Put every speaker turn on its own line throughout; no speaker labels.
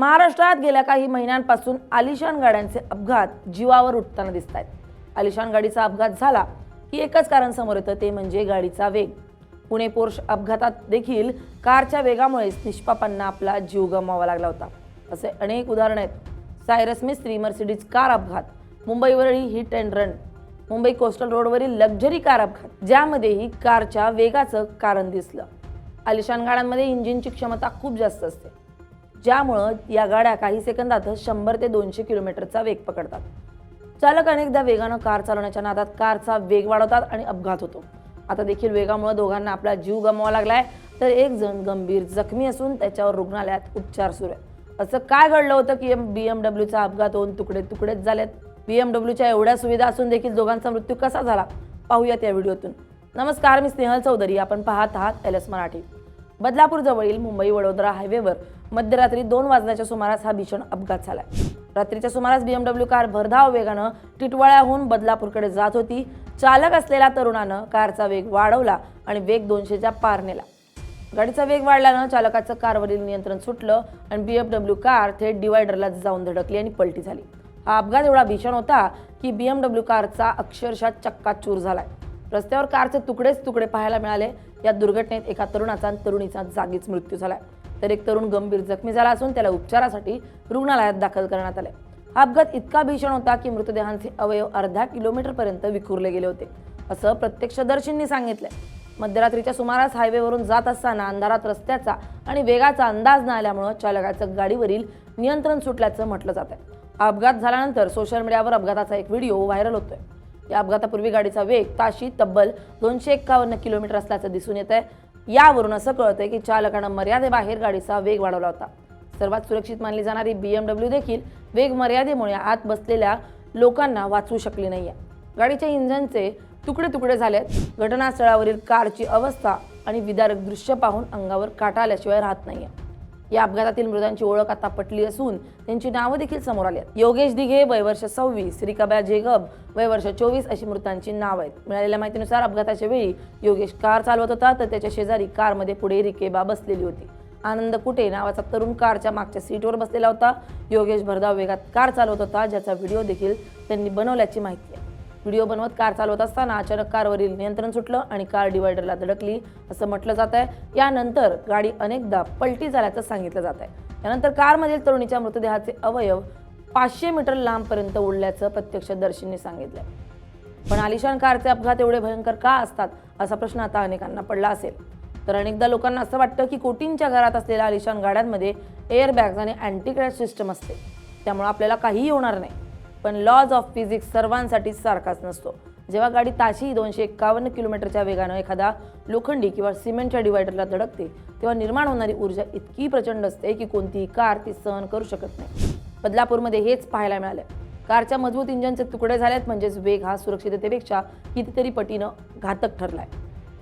महाराष्ट्रात गेल्या काही महिन्यांपासून आलिशान गाड्यांचे अपघात जीवावर उठताना दिसत आहेत। आलिशान गाडीचा अपघात झाला की एकच कारण समोर येतं, ते म्हणजे गाडीचा वेग। पुणे पोर्श अपघातात देखील कारच्या वेगामुळेच निष्पापांना आपला जीव गमवावा लागला होता। असे अनेक उदाहरण आहेत। सायरस मिस्त्री मर्सिडीज कार अपघात, मुंबईवरील hit and run, Mumbai coastal रोडवरील लक्झरी कार अपघात, ज्यामध्येही कारच्या वेगाचं कारण दिसलं। आलिशान गाड्यांमध्ये इंजिनची क्षमता खूप जास्त असते, ज्यामुळे या गाड्या काही सेकंदात 100 ते 200 किलोमीटरचा वेग पकडतात। चालक अनेकदा वेगानं कार चालवण्याच्या नादात कारचा वेग वाढवतात आणि अपघात होतो। आता देखील वेगामुळे दोघांना आपला जीव गमवावा लागलाय, तर एक जण गंभीर जखमी असून त्याच्यावर रुग्णालयात उपचार सुरू आहेत। असं काय घडलं होतं की BMWचा अपघात होऊन तुकडे तुकडेच झालेत? BMWच्या एवढ्या सुविधा असून देखील दोघांचा मृत्यू कसा झाला, पाहूयात या व्हिडिओतून। नमस्कार, मी स्नेहल चौधरी, आपण पाहत आहात LS मराठी। बदलापूर जवळील मुंबई वडोदरा हायवेवर मध्यरात्री 2 वाजण्याच्या सुमारास हा भीषण अपघात झालाय। रात्रीच्या सुमारास BMW कार भरधाव वेगानं टिटवाळ्याहून बदलापूरकडे जात होती। चालक असलेल्या तरुणानं कारचा वेग वाढवला आणि वेग 200च्या पार नेला। गाडीचा वेग वाढल्यानं चालकाचं कारवरील नियंत्रण सुटलं आणि BMW कार थेट डिवायडरला जाऊन धडकली आणि पलटी झाली। हा अपघात एवढा भीषण होता की BMW कारचा अक्षरशः चक्काचूर झालाय। रस्त्यावर कारचे तुकडेच तुकडे पाहायला मिळाले। या दुर्घटनेत एका तरुणाचा आणि तरुणीचा जागीच मृत्यू झालाय, तर एक तरुण गंभीर जखमी झाला असून त्याला उपचारासाठी रुग्णालयात दाखल करण्यात आले। हा अपघात इतका भीषण होता की मृतदेहांचे अवयव अर्ध्या किलोमीटरपर्यंत विखुरले गेले होते, असं प्रत्यक्षदर्शींनी सांगितलंय। मध्यरात्रीच्या सुमारास हायवेवरून जात असताना अंधारात रस्त्याचा आणि वेगाचा अंदाज न आल्यामुळे चालकाचं गाडीवरील नियंत्रण सुटल्याचं म्हटलं जात आहे। हा अपघात झाल्यानंतर सोशल मीडियावर अपघाताचा एक व्हिडिओ व्हायरल होतोय। या अपघातापूर्वी गाडीचा वेग ताशी तब्बल 251 किलोमीटर असल्याचं दिसून येत आहे। यावरून असं कळतंय की चालकानं मर्यादेबाहेर गाडीचा वेग वाढवला होता। सर्वात सुरक्षित मानली जाणारी BMW देखील वेग मर्यादेमुळे आत बसलेल्या लोकांना वाचवू शकली नाहीये। गाडीच्या इंजिनचे तुकडे तुकडे झालेत। घटनास्थळावरील कारची अवस्था आणि विदारक दृश्य पाहून अंगावर काटा आल्याशिवाय राहत नाहीये। या अपघातातील मृतांची ओळख आता पटली असून त्यांची नावं देखील समोर आली आहेत। योगेश दिघे वय वर्ष 26, रिकाब्या जेगब वय वर्ष 24 अशी मृतांची नाव आहेत। मिळालेल्या माहितीनुसार अपघाताच्या वेळी योगेश कार चालवत होता, तर त्याच्या शेजारी कारमध्ये पुढे रिकेबा बसलेली होती। आनंद कुटे नावाचा तरुण कारच्या मागच्या सीटवर बसलेला होता। योगेश भरधाव वेगात कार चालवत होता, ज्याचा व्हिडिओ देखील त्यांनी बनवल्याची माहिती आहे। व्हिडिओ बनवत कार चालवत असताना अचानक कारवरील नियंत्रण सुटलं आणि कार डिवायडरला धडकली असं म्हटलं जात आहे। यानंतर गाडी अनेकदा पलटी झाल्याचं सांगितलं जात आहे। यानंतर कारमधील तरुणीच्या मृतदेहाचे अवयव 500 मीटर लांबपर्यंत उडल्याचं प्रत्यक्षदर्शींनी सांगितलंय। पण आलिशान कारचे अपघात एवढे भयंकर का असतात, असा प्रश्न आता अनेकांना पडला असेल। तर अनेकदा लोकांना असं वाटतं की कोटींच्या घरात असलेल्या आलिशान गाड्यांमध्ये एअरबॅग्स आणि अँटी क्रॅश सिस्टम असते, त्यामुळे आपल्याला काहीही होणार नाही। पण लॉज ऑफ फिजिक्स सर्वांसाठी सारखाच नसतो। जेव्हा गाडी ताशी 251 किलोमीटरच्या वेगानं एखादा लोखंडी किंवा सिमेंटच्या डिवायडरला धडकते, तेव्हा निर्माण होणारी ऊर्जा इतकी प्रचंड असते की कोणतीही कार ती सहन करू शकत नाही। बदलापूरमध्ये हेच पाहायला मिळालं। कारच्या मजबूत इंजिनचे तुकडे झालेत, म्हणजेच वेग हा सुरक्षिततेपेक्षा कितीतरी पटीनं घातक ठरलाय।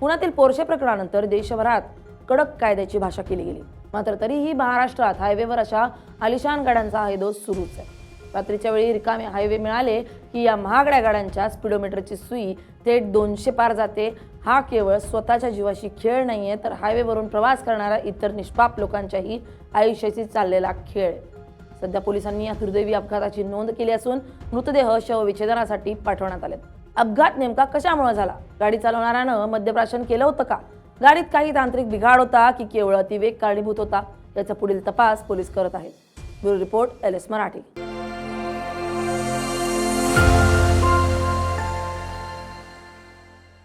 पुण्यातील पोर्शे प्रकरणानंतर देशभरात कडक कायद्याची भाषा केली गेली, मात्र तरीही महाराष्ट्रात हायवेवर अशा आलिशान गाड्यांचा हैदोस सुरूच आहे। रात्रीच्या वेळी रिकामे हायवे मिळाले की या महागड्या गाड्यांच्या स्पीडोमीटरची सुई थेट 200 पार जाते। हा केवळ स्वतःच्या जीवाशी खेळ नाहीये, तर हायवेवरून प्रवास करणाऱ्या इतर निष्पाप लोकांच्याही आयुष्याशी चाललेला खेळ आहे। सध्या पोलिसांनी या दुर्दैवी अपघाताची नोंद केली असून मृतदेह शवविच्छेदनासाठी पाठवण्यात आले। अपघात नेमका कशामुळे झाला? गाडी चालवणाऱ्यानं मद्यप्राशन केलं होतं का? गाडीत काही तांत्रिक बिघाड होता की केवळ अतिवेग कारणीभूत होता? याचा पुढील तपास पोलीस करत आहेत। Bureau report LS Marathi.